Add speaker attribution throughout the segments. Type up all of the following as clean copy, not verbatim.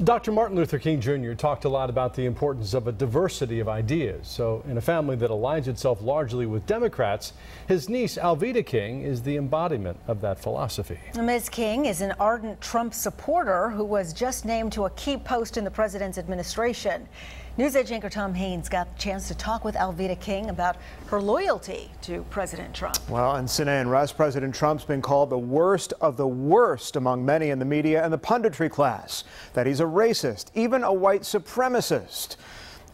Speaker 1: Dr. Martin Luther King Jr. talked a lot about the importance of a diversity of ideas. So in a family that aligns itself largely with Democrats, his niece Alva King is the embodiment of that philosophy.
Speaker 2: Ms. King is an ardent Trump supporter who was just named to a key post in the president's administration. News Edge anchor Tom Haynes got the chance to talk with Alva King about her loyalty to President Trump.
Speaker 3: Well, and Sine and Russ, President Trump's been called the worst of the worst among many in the media and the punditry class, that he's a racist, even a white supremacist.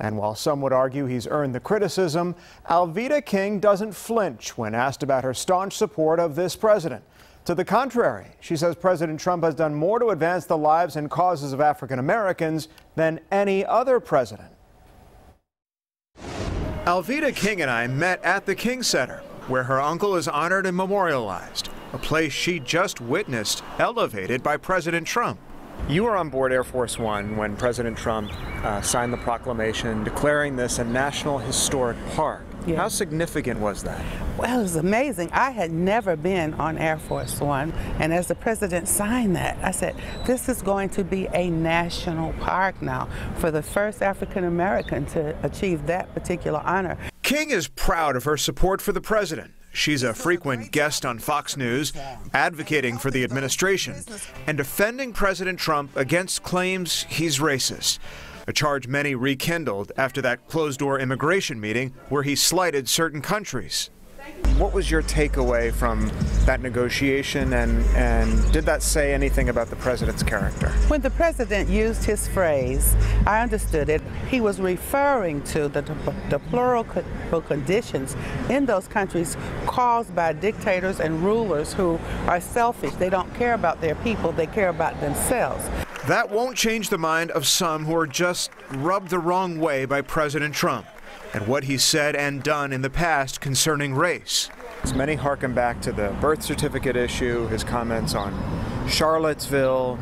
Speaker 3: And while some would argue he's earned the criticism, Alva King doesn't flinch when asked about her staunch support of this president. To the contrary, she says President Trump has done more to advance the lives and causes of African Americans than any other president. Alva King and I met at the King Center, where her uncle is honored and memorialized, a place she just witnessed elevated by President Trump. You were on board Air Force One when President Trump signed the proclamation declaring this a National Historic Park. Yeah. How significant was that?
Speaker 4: Well, it was amazing. I had never been on Air Force One, and as the president signed that, I said, this is going to be a national park now for the first African American to achieve that particular honor.
Speaker 3: King is proud of her support for the president. She's a frequent guest on Fox News, advocating for the administration and defending President Trump against claims he's racist, a charge many rekindled after that closed-door immigration meeting where he slighted certain countries. What was your takeaway from that negotiation, and did that say anything about the president's character?
Speaker 4: When the president used his phrase, I understood it. He was referring to the deplorable conditions in those countries caused by dictators and rulers who are selfish. They don't care about their people, they care about themselves.
Speaker 3: That won't change the mind of some who are just rubbed the wrong way by President Trump and what he said and done in the past concerning race. Many harken back to the birth certificate issue, his comments on Charlottesville.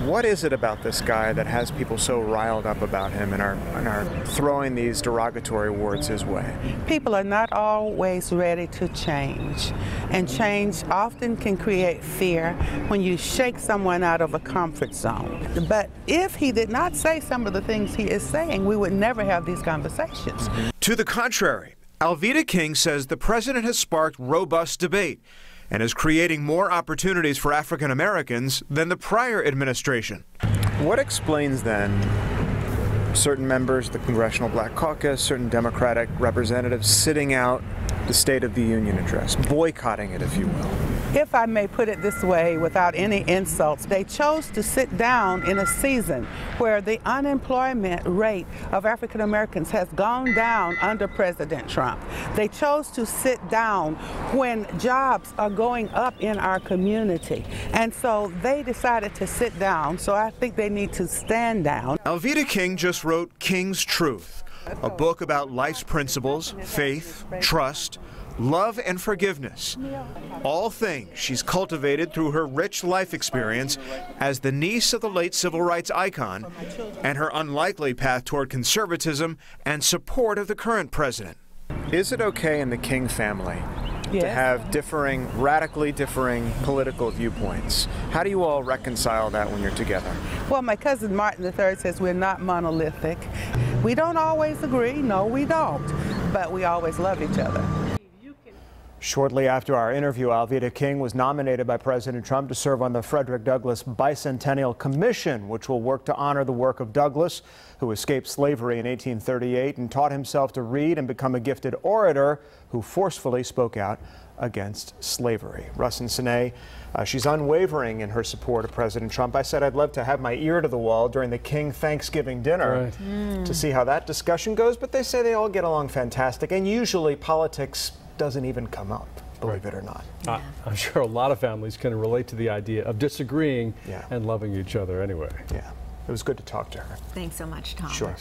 Speaker 3: What is it about this guy that has people so riled up about him and are throwing these derogatory words his way?
Speaker 4: People are not always ready to change, and change often can create fear when you shake someone out of a comfort zone. But if he did not say some of the things he is saying, we would never have these conversations.
Speaker 3: To the contrary, Alva King says the president has sparked robust debate and is creating more opportunities for African Americans than the prior administration. What explains then certain members of the Congressional Black Caucus, certain Democratic representatives sitting out the State of the Union address, boycotting it, if you will?
Speaker 4: If I may put it this way, without any insults, they chose to sit down in a season where the unemployment rate of African Americans has gone down under President Trump. They chose to sit down when jobs are going up in our community. And so they decided to sit down, so I think they need to stand down.
Speaker 3: Alva King just wrote King's Truth, a book about life's principles, faith, trust, love, and forgiveness. All things she's cultivated through her rich life experience as the niece of the late civil rights icon and her unlikely path toward conservatism and support of the current president. Is it okay in the King family to have radically differing political viewpoints? How do you all reconcile that when you're together?
Speaker 4: Well, my cousin Martin III says we're not monolithic. We don't always agree, no we don't, but we always love each other.
Speaker 3: Shortly after our interview, Alva King was nominated by President Trump to serve on the Frederick Douglass Bicentennial Commission, which will work to honor the work of Douglass, who escaped slavery in 1838 and taught himself to read and become a gifted orator who forcefully spoke out against slavery. Russ and Sine, she's unwavering in her support of President Trump. I said I'd love to have my ear to the wall during the King Thanksgiving dinner to see how that discussion goes, but they say they all get along fantastic, and usually politics doesn't even come up, believe it or not.
Speaker 1: I'm sure a lot of families can relate to the idea of disagreeing and loving each other anyway.
Speaker 3: Yeah, it was good to talk to her.
Speaker 2: Thanks so much, Tom.
Speaker 3: Sure.